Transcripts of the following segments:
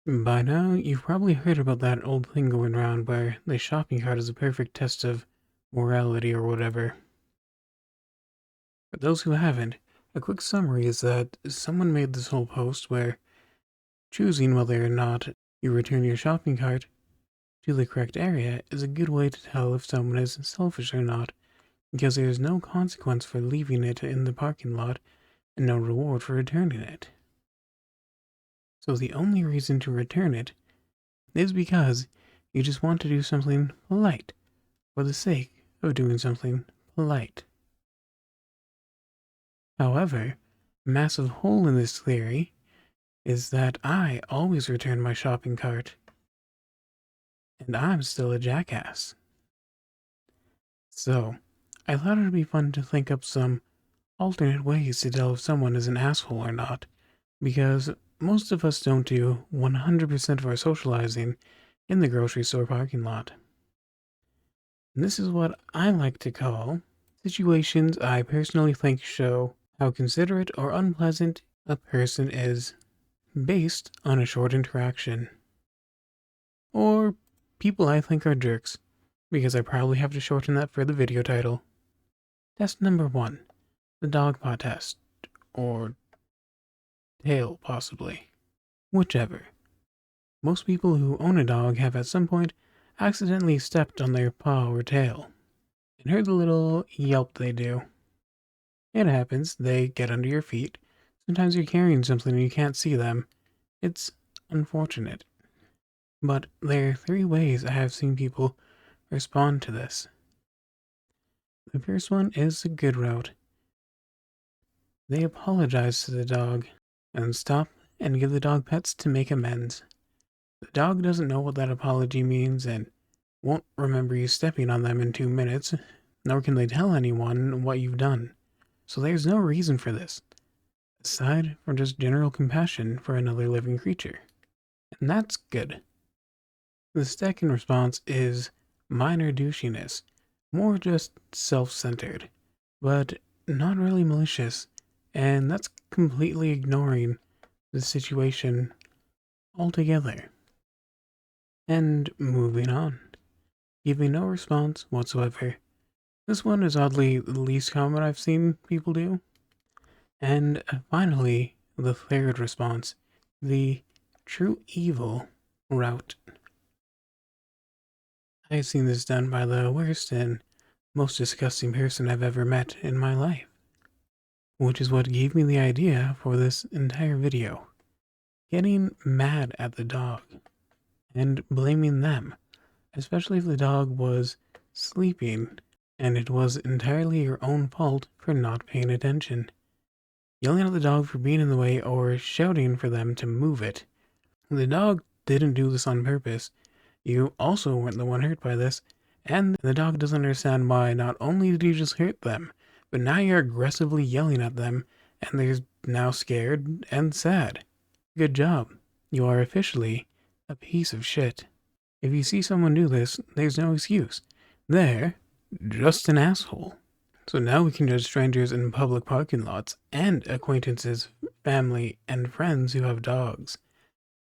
By now, you've probably heard about that old thing going around where the shopping cart is a perfect test of morality or whatever. For those who haven't, a quick summary is that someone made this whole post where choosing whether or not you return your shopping cart to the correct area is a good way to tell if someone is selfish or not, because there is no consequence for leaving it in the parking lot and no reward for returning it. So the only reason to return it is because you just want to do something polite for the sake of doing something polite. However, a massive hole in this theory is that I always return my shopping cart, and I'm still a jackass. So, I thought it would be fun to think up some alternate ways to tell if someone is an asshole or not, because most of us don't do 100% of our socializing in the grocery store parking lot. And this is what I like to call situations I personally think show how considerate or unpleasant a person is based on a short interaction. Or people I think are jerks, because I probably have to shorten that for the video title. Test number 1, the dog paw test, or tail possibly, whichever. Most people who own a dog have at some point accidentally stepped on their paw or tail, and heard the little yelp they do. It happens, they get under your feet. Sometimes you're carrying something and you can't see them. It's unfortunate. But there are 3 ways I have seen people respond to this. The first one is the good route. They apologize to the dog and stop and give the dog pets to make amends. The dog doesn't know what that apology means and won't remember you stepping on them in 2 minutes, nor can they tell anyone what you've done. So there's no reason for this, aside from just general compassion for another living creature. And that's good. The second response is minor douchiness, more just self-centered, but not really malicious, and that's completely ignoring the situation altogether. And moving on, giving no response whatsoever. This one is oddly the least common I've seen people do. And finally, the third response, the true evil route. I've seen this done by the worst and most disgusting person I've ever met in my life, which is what gave me the idea for this entire video. Getting mad at the dog and blaming them, especially if the dog was sleeping and it was entirely your own fault for not paying attention. Yelling at the dog for being in the way or shouting for them to move it. The dog didn't do this on purpose. You also weren't the one hurt by this, and the dog doesn't understand why not only did you just hurt them, but now you're aggressively yelling at them, and they're now scared and sad. Good job. You are officially a piece of shit. If you see someone do this, there's no excuse. They're just an asshole. So now we can judge strangers in public parking lots and acquaintances, family, and friends who have dogs.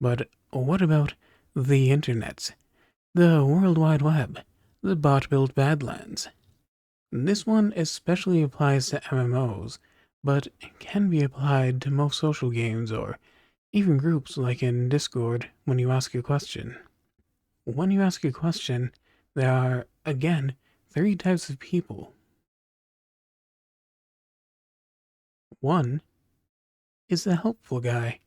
But what about the internet? The World Wide Web, the bot-built Badlands. This one especially applies to MMOs, but can be applied to most social games or even groups like in Discord when you ask a question. When you ask a question, there are, again, 3 types of people. One is the helpful guy,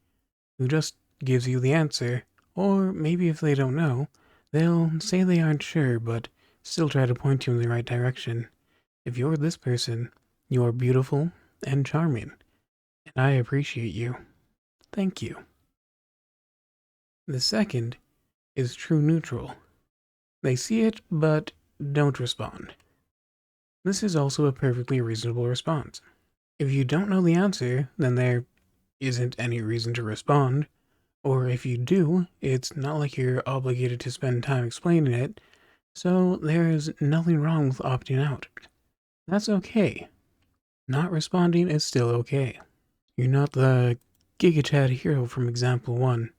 who just gives you the answer, or maybe if they don't know, they'll say they aren't sure but still try to point you in the right direction. If you're this person, you are beautiful and charming, and I appreciate you. Thank you. The second is true neutral. They see it but don't respond. This is also a perfectly reasonable response. If you don't know the answer, then there isn't any reason to respond. Or if you do, it's not like you're obligated to spend time explaining it, so there is nothing wrong with opting out. That's okay. Not responding is still okay. You're not the Giga Chad hero from example 1.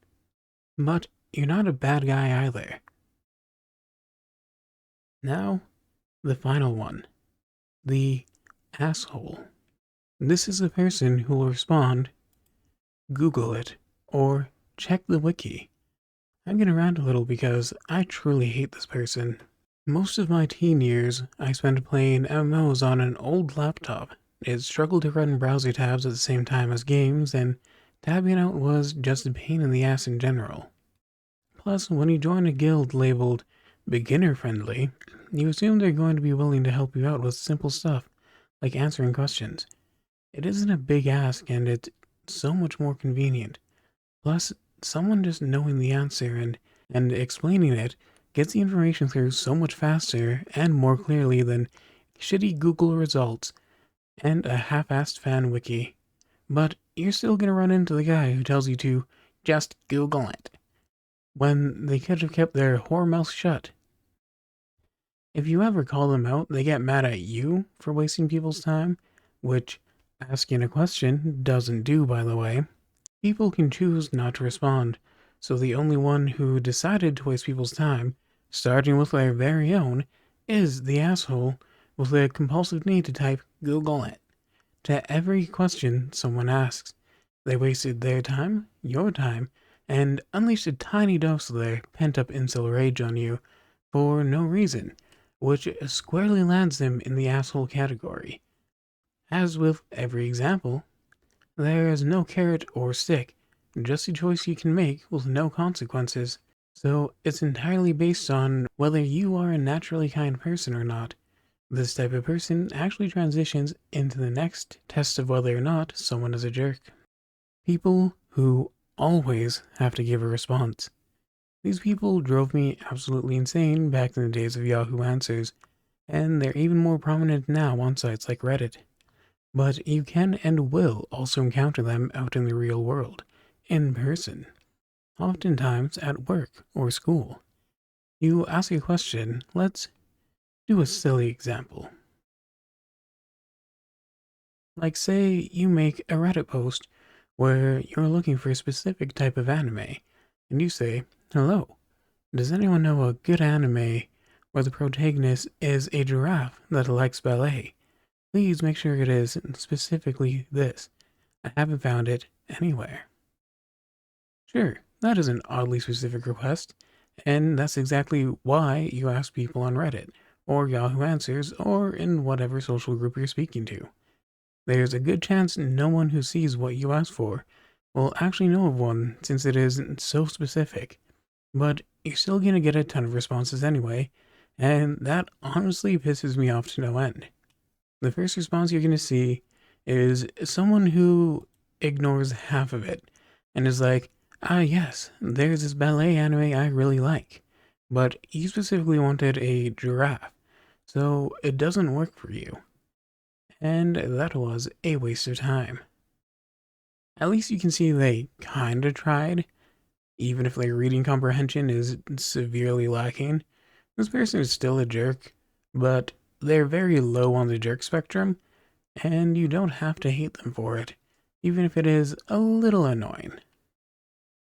But you're not a bad guy either. Now, the final one. The asshole. This is a person who will respond, Google it, or check the wiki. I'm gonna rant a little because I truly hate this person. Most of my teen years, I spent playing MMOs on an old laptop. It struggled to run browser tabs at the same time as games, and tabbing out was just a pain in the ass in general. Plus, when you join a guild labeled beginner friendly, you assume they're going to be willing to help you out with simple stuff, like answering questions. It isn't a big ask, and it's so much more convenient. Plus, someone just knowing the answer and explaining it gets the information through so much faster and more clearly than shitty Google results and a half-assed fan wiki. But you're still gonna run into the guy who tells you to just Google it, when they could have kept their whore mouth shut. If you ever call them out, they get mad at you for wasting people's time, which asking a question doesn't do, by the way. People can choose not to respond, so the only one who decided to waste people's time, starting with their very own, is the asshole with the compulsive need to type Google it to every question someone asks. They wasted their time, your time, and unleashed a tiny dose of their pent-up incel rage on you for no reason, which squarely lands them in the asshole category. As with every example, there is no carrot or stick, just a choice you can make with no consequences. So it's entirely based on whether you are a naturally kind person or not. This type of person actually transitions into the next test of whether or not someone is a jerk. People who always have to give a response. These people drove me absolutely insane back in the days of Yahoo Answers, and they're even more prominent now on sites like Reddit. But you can and will also encounter them out in the real world, in person, oftentimes at work or school. You ask a question, let's do a silly example. Like, say you make a Reddit post where you're looking for a specific type of anime, and you say, hello, does anyone know a good anime where the protagonist is a giraffe that likes ballet? Please make sure it is specifically this. I haven't found it anywhere. Sure, that is an oddly specific request, and that's exactly why you ask people on Reddit, or Yahoo Answers, or in whatever social group you're speaking to. There's a good chance no one who sees what you ask for will actually know of one since it is so specific, but you're still gonna get a ton of responses anyway, and that honestly pisses me off to no end. The first response you're gonna see is someone who ignores half of it and is like, ah, yes, there's this ballet anime I really like, but you specifically wanted a giraffe, so it doesn't work for you. And that was a waste of time. At least you can see they kinda tried, even if their reading comprehension is severely lacking. This person is still a jerk, but they're very low on the jerk spectrum, and you don't have to hate them for it, even if it is a little annoying.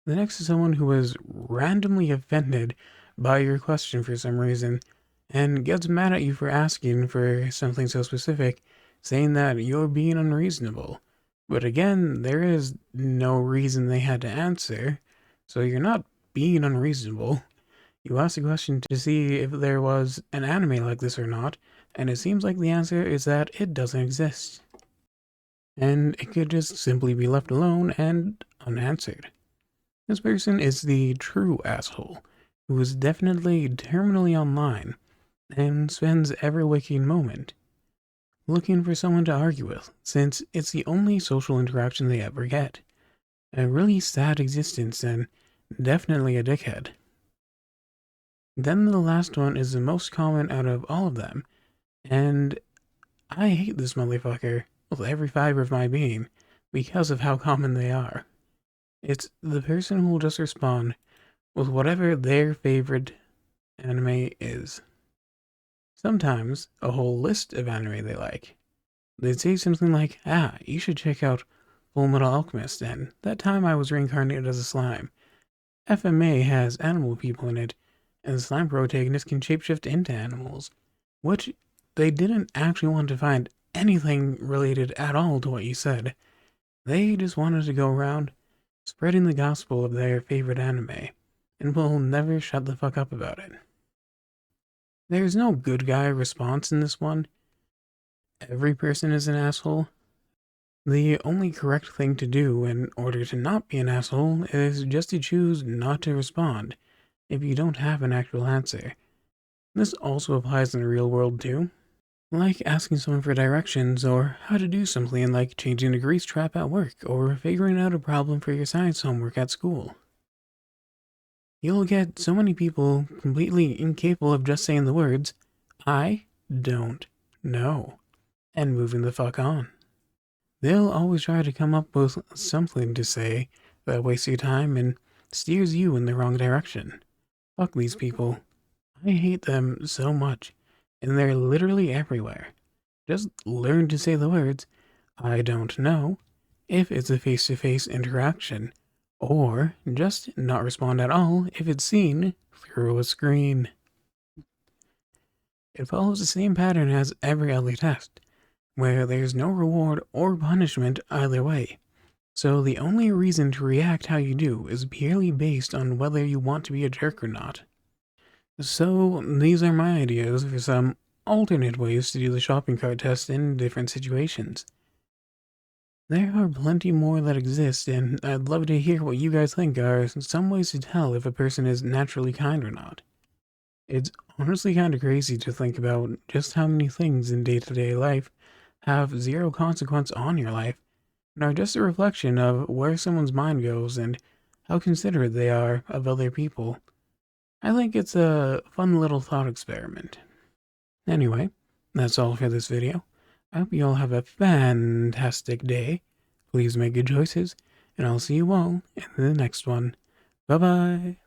The next is someone who was randomly offended by your question for some reason, and gets mad at you for asking for something so specific, saying that you're being unreasonable. But again, there is no reason they had to answer, so you're not being unreasonable. You asked a question to see if there was an anime like this or not, and it seems like the answer is that it doesn't exist. And it could just simply be left alone and unanswered. This person is the true asshole, who is definitely terminally online, and spends every waking moment looking for someone to argue with, since it's the only social interaction they ever get. A really sad existence, and definitely a dickhead. Then the last one is the most common out of all of them, and I hate this motherfucker with every fiber of my being because of how common they are. It's the person who will just respond with whatever their favorite anime is. Sometimes a whole list of anime they like. They'd say something like, ah, you should check out Full Metal Alchemist, and that time I was reincarnated as a slime. FMA has animal people in it, and the slime protagonist can shapeshift into animals, which they didn't actually want to find anything related at all to what you said. They just wanted to go around spreading the gospel of their favorite anime, and will never shut the fuck up about it. There's no good guy response in this one. Every person is an asshole. The only correct thing to do in order to not be an asshole is just to choose not to respond if you don't have an actual answer. This also applies in the real world too. Like asking someone for directions or how to do something like changing a grease trap at work or figuring out a problem for your science homework at school. You'll get so many people completely incapable of just saying the words, "I don't know," and moving the fuck on. They'll always try to come up with something to say that wastes your time and steers you in the wrong direction. Fuck these people. I hate them so much, and they're literally everywhere. Just learn to say the words, "I don't know," if it's a face-to-face interaction, or just not respond at all if it's seen through a screen. It follows the same pattern as every other test, where there's no reward or punishment either way. So the only reason to react how you do is purely based on whether you want to be a jerk or not. So these are my ideas for some alternate ways to do the shopping cart test in different situations. There are plenty more that exist, and I'd love to hear what you guys think are some ways to tell if a person is naturally kind or not. It's honestly kind of crazy to think about just how many things in day-to-day life have zero consequence on your life and are just a reflection of where someone's mind goes and how considerate they are of other people. I think it's a fun little thought experiment. Anyway, that's all for this video. I hope you all have a fantastic day. Please make good choices, and I'll see you all in the next one. Bye-bye.